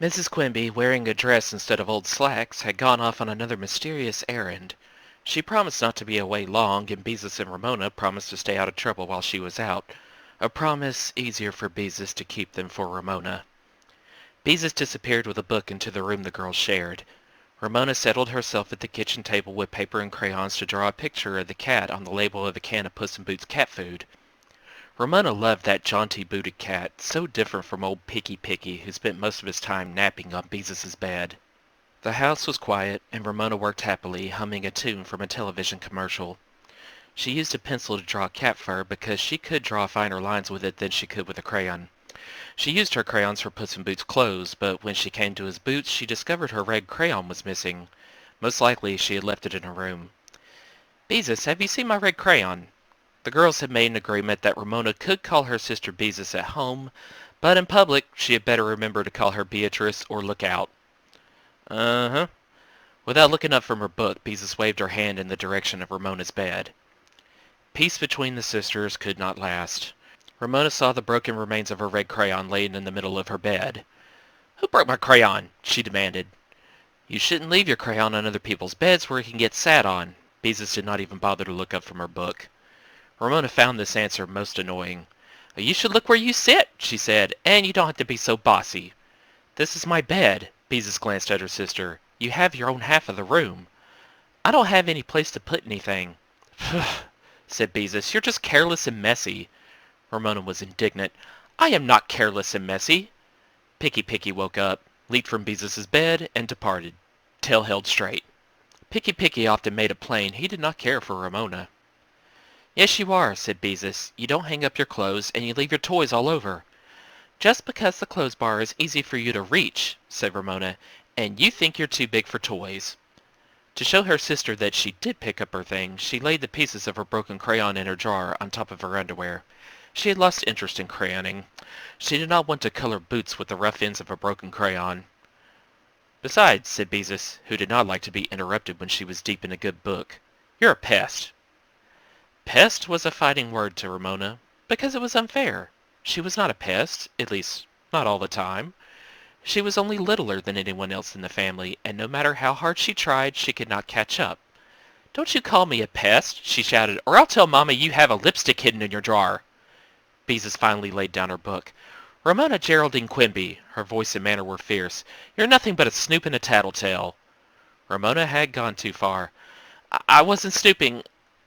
Mrs. Quimby, wearing a dress instead of old slacks, had gone off on another mysterious errand. She promised not to be away long, and Beezus and Ramona promised to stay out of trouble while she was out. A promise easier for Beezus to keep than for Ramona. Beezus disappeared with a book into the room the girls shared. Ramona settled herself at the kitchen table with paper and crayons to draw a picture of the cat on the label of the can of Puss in Boots cat food. Ramona loved that jaunty-booted cat, so different from old Picky Picky, who spent most of his time napping on Beezus' bed. The house was quiet, and Ramona worked happily, humming a tune from a television commercial. She used a pencil to draw cat fur because she could draw finer lines with it than she could with a crayon. She used her crayons for Puss in Boots' clothes, but when she came to his boots, she discovered her red crayon was missing. Most likely she had left it in her room. "Beezus, have you seen my red crayon?" The girls had made an agreement that Ramona could call her sister Beezus at home, but in public she had better remember to call her Beatrice or look out. Uh-huh. Without looking up from her book, Beezus waved her hand in the direction of Ramona's bed. Peace between the sisters could not last. Ramona saw the broken remains of her red crayon laying in the middle of her bed. "Who broke my crayon?" she demanded. "You shouldn't leave your crayon on other people's beds where it can get sat on." Beezus did not even bother to look up from her book. Ramona found this answer most annoying. "You should look where you sit," she said, "and you don't have to be so bossy." "This is my bed." Beezus glanced at her sister. "You have your own half of the room." "I don't have any place to put anything." "Phew," said Beezus. "You're just careless and messy." Ramona was indignant. "I am not careless and messy." Picky Picky woke up, leaped from Beezus' bed, and departed, tail held straight. Picky Picky often made it plain he did not care for Ramona. "Yes, you are," said Beezus. "You don't hang up your clothes, and you leave your toys all over." "Just because the clothes bar is easy for you to reach," said Ramona, "and you think you're too big for toys." To show her sister that she did pick up her things, she laid the pieces of her broken crayon in her drawer on top of her underwear. She had lost interest in crayoning. She did not want to color boots with the rough ends of a broken crayon. "Besides," said Beezus, who did not like to be interrupted when she was deep in a good book, "you're a pest." Pest was a fighting word to Ramona, because it was unfair. She was not a pest, at least not all the time. She was only littler than anyone else in the family, and no matter how hard she tried, she could not catch up. "Don't you call me a pest," she shouted, "or I'll tell Mama you have a lipstick hidden in your drawer." Beezus finally laid down her book. "Ramona Geraldine Quimby," her voice and manner were fierce, "you're nothing but a snoop and a tattletale." Ramona had gone too far. "I wasn't snooping.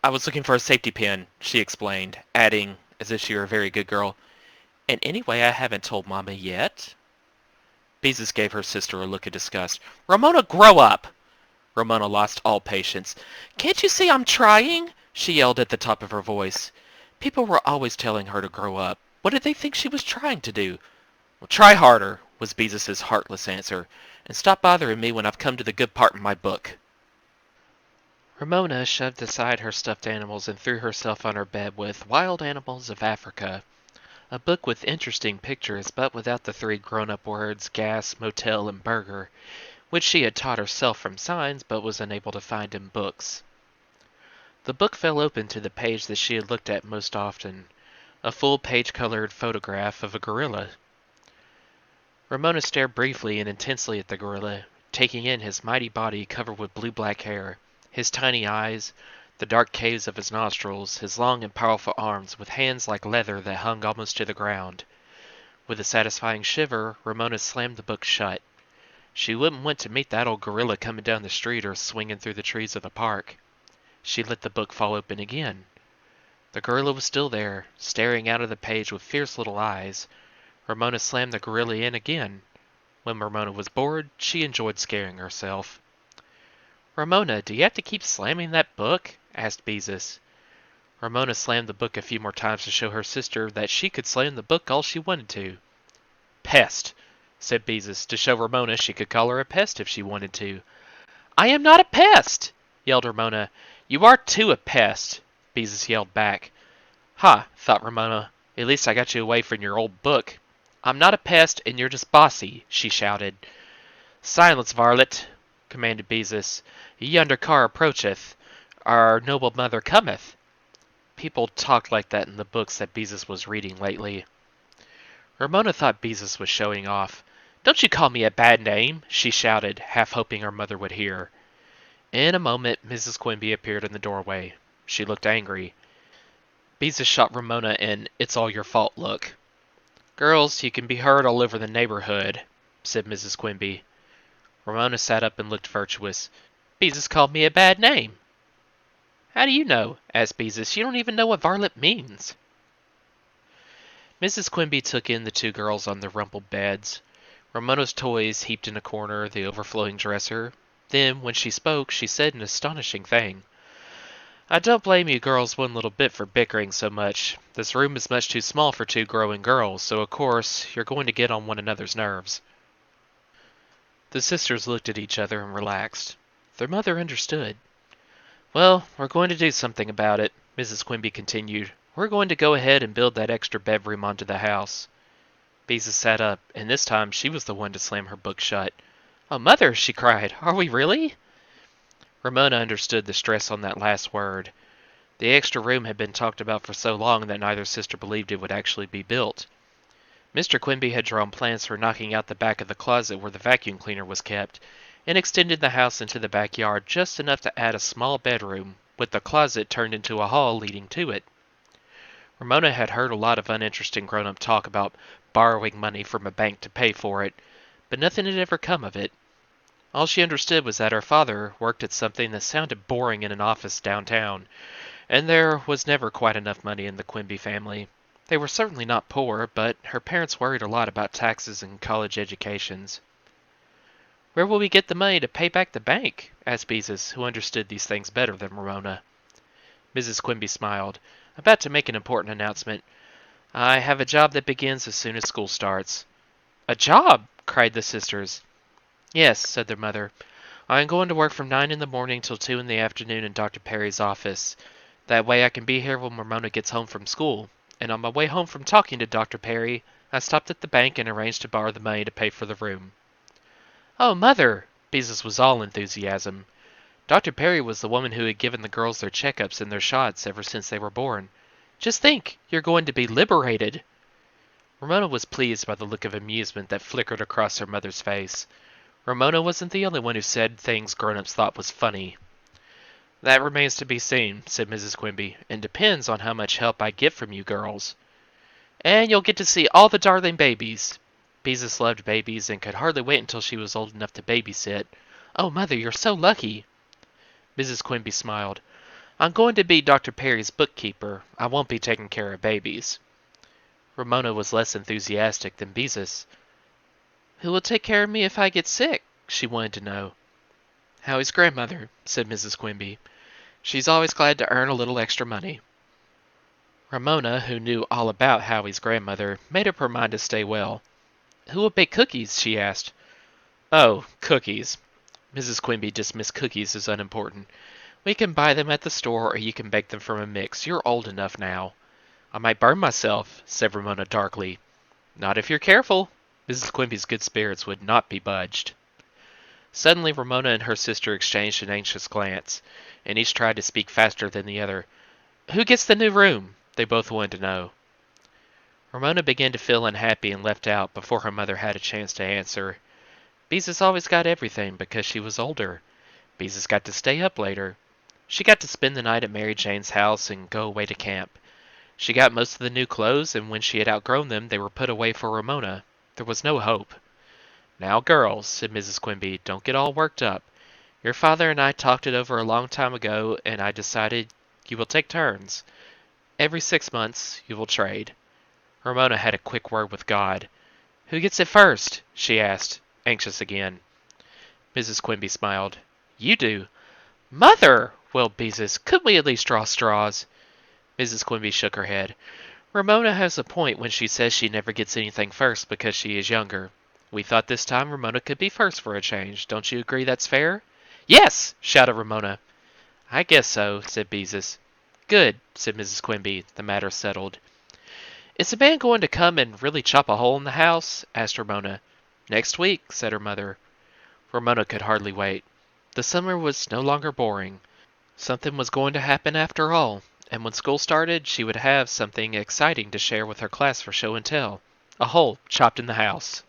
I was looking for a safety pin," she explained, adding, as if she were a very good girl, "and anyway I haven't told Mama yet." Beezus gave her sister a look of disgust. "Ramona, grow up!" Ramona lost all patience. "Can't you see I'm trying?" she yelled at the top of her voice. People were always telling her to grow up. What did they think she was trying to do? "Well, try harder," was Beezus's heartless answer, "and stop bothering me when I've come to the good part in my book." Ramona shoved aside her stuffed animals and threw herself on her bed with Wild Animals of Africa, a book with interesting pictures but without the three grown-up words gas, motel, and burger, which she had taught herself from signs but was unable to find in books. The book fell open to the page that she had looked at most often, a full page-colored photograph of a gorilla. Ramona stared briefly and intensely at the gorilla, taking in his mighty body covered with blue-black hair, his tiny eyes, the dark caves of his nostrils, his long and powerful arms with hands like leather that hung almost to the ground. With a satisfying shiver, Ramona slammed the book shut. She wouldn't want to meet that old gorilla coming down the street or swinging through the trees of the park. She let the book fall open again. The gorilla was still there, staring out of the page with fierce little eyes. Ramona slammed the gorilla in again. When Ramona was bored, she enjoyed scaring herself. "Ramona, do you have to keep slamming that book?" asked Beezus. Ramona slammed the book a few more times to show her sister that she could slam the book all she wanted to. "Pest," said Beezus, to show Ramona she could call her a pest if she wanted to. "I am not a pest!" yelled Ramona. "You are too a pest!" Beezus yelled back. "Ha," thought Ramona, "at least I got you away from your old book." "I'm not a pest, and you're just bossy," she shouted. "Silence, varlet," commanded Beezus. "Yonder car approacheth. Our noble mother cometh." People talked like that in the books that Beezus was reading lately. Ramona thought Beezus was showing off. "Don't you call me a bad name," she shouted, half hoping her mother would hear. In a moment Mrs. Quimby appeared in the doorway. She looked angry. Beezus shot Ramona an "it's all your fault" look. "Girls, you can be heard all over the neighborhood," said Mrs. Quimby. Ramona sat up and looked virtuous. "Beezus called me a bad name." "How do you know?" asked Beezus. "You don't even know what varlet means." Mrs. Quimby took in the two girls on their rumpled beds. Ramona's toys heaped in a corner, the overflowing dresser. Then, when she spoke, she said an astonishing thing. "I don't blame you girls one little bit for bickering so much. This room is much too small for two growing girls, so of course you're going to get on one another's nerves." The sisters looked at each other and relaxed. Their mother understood. "Well, we're going to do something about it," Mrs. Quimby continued. "We're going to go ahead and build that extra bedroom onto the house." Beezus sat up, and this time she was the one to slam her book shut. "Oh, Mother!" she cried. "Are we really?" Ramona understood the stress on that last word. The extra room had been talked about for so long that neither sister believed it would actually be built. Mr. Quimby had drawn plans for knocking out the back of the closet where the vacuum cleaner was kept, and extended the house into the backyard just enough to add a small bedroom, with the closet turned into a hall leading to it. Ramona had heard a lot of uninteresting grown-up talk about borrowing money from a bank to pay for it, but nothing had ever come of it. All she understood was that her father worked at something that sounded boring in an office downtown, and there was never quite enough money in the Quimby family. They were certainly not poor, but her parents worried a lot about taxes and college educations. "Where will we get the money to pay back the bank?" asked Beezus, who understood these things better than Ramona. Mrs. Quimby smiled, about to make an important announcement. "I have a job that begins as soon as school starts." "A job!" cried the sisters. "Yes," said their mother. "I am going to work from 9 in the morning till 2 in the afternoon in Dr. Perry's office. That way I can be here when Ramona gets home from school. And on my way home from talking to Dr. Perry, I stopped at the bank and arranged to borrow the money to pay for the room." "Oh, Mother!" Beezus was all enthusiasm. Dr. Perry was the woman who had given the girls their checkups and their shots ever since they were born. "Just think, you're going to be liberated!" Ramona was pleased by the look of amusement that flickered across her mother's face. Ramona wasn't the only one who said things grown-ups thought was funny. "That remains to be seen," said Mrs. Quimby, "and depends on how much help I get from you girls." "And you'll get to see all the darling babies." Beezus loved babies and could hardly wait until she was old enough to babysit. "Oh, Mother, you're so lucky." Mrs. Quimby smiled. "I'm going to be Dr. Perry's bookkeeper. I won't be taking care of babies." Ramona was less enthusiastic than Beezus. "Who will take care of me if I get sick?" she wanted to know. "Howie's grandmother," said Mrs. Quimby. "She's always glad to earn a little extra money." Ramona, who knew all about Howie's grandmother, made up her mind to stay well. "Who will bake cookies?" she asked. "Oh, cookies." Mrs. Quimby dismissed cookies as unimportant. "We can buy them at the store, or you can bake them from a mix. You're old enough now." "I might burn myself," said Ramona darkly. "Not if you're careful." Mrs. Quimby's good spirits would not be budged. Suddenly Ramona and her sister exchanged an anxious glance, and each tried to speak faster than the other. "Who gets the new room?" they both wanted to know. Ramona began to feel unhappy and left out before her mother had a chance to answer. Beezus always got everything because she was older. Beezus got to stay up later. She got to spend the night at Mary Jane's house and go away to camp. She got most of the new clothes, and when she had outgrown them, they were put away for Ramona. There was no hope. "Now, girls," said Mrs. Quimby, "don't get all worked up. Your father and I talked it over a long time ago, and I decided you will take turns. Every 6 months you will trade." Ramona had a quick word with God. "Who gets it first?" she asked, anxious again. Mrs. Quimby smiled. "You do." "Mother!" wailed Beezus. "Couldn't we at least draw straws?" Mrs. Quimby shook her head. "Ramona has a point when she says she never gets anything first because she is younger. We thought this time Ramona could be first for a change. Don't you agree that's fair?" "Yes!" shouted Ramona. "I guess so," said Beezus. "Good," said Mrs. Quimby. The matter settled. "Is the man going to come and really chop a hole in the house?" asked Ramona. "Next week," said her mother. Ramona could hardly wait. The summer was no longer boring. Something was going to happen after all, and when school started she would have something exciting to share with her class for show and tell. A hole chopped in the house.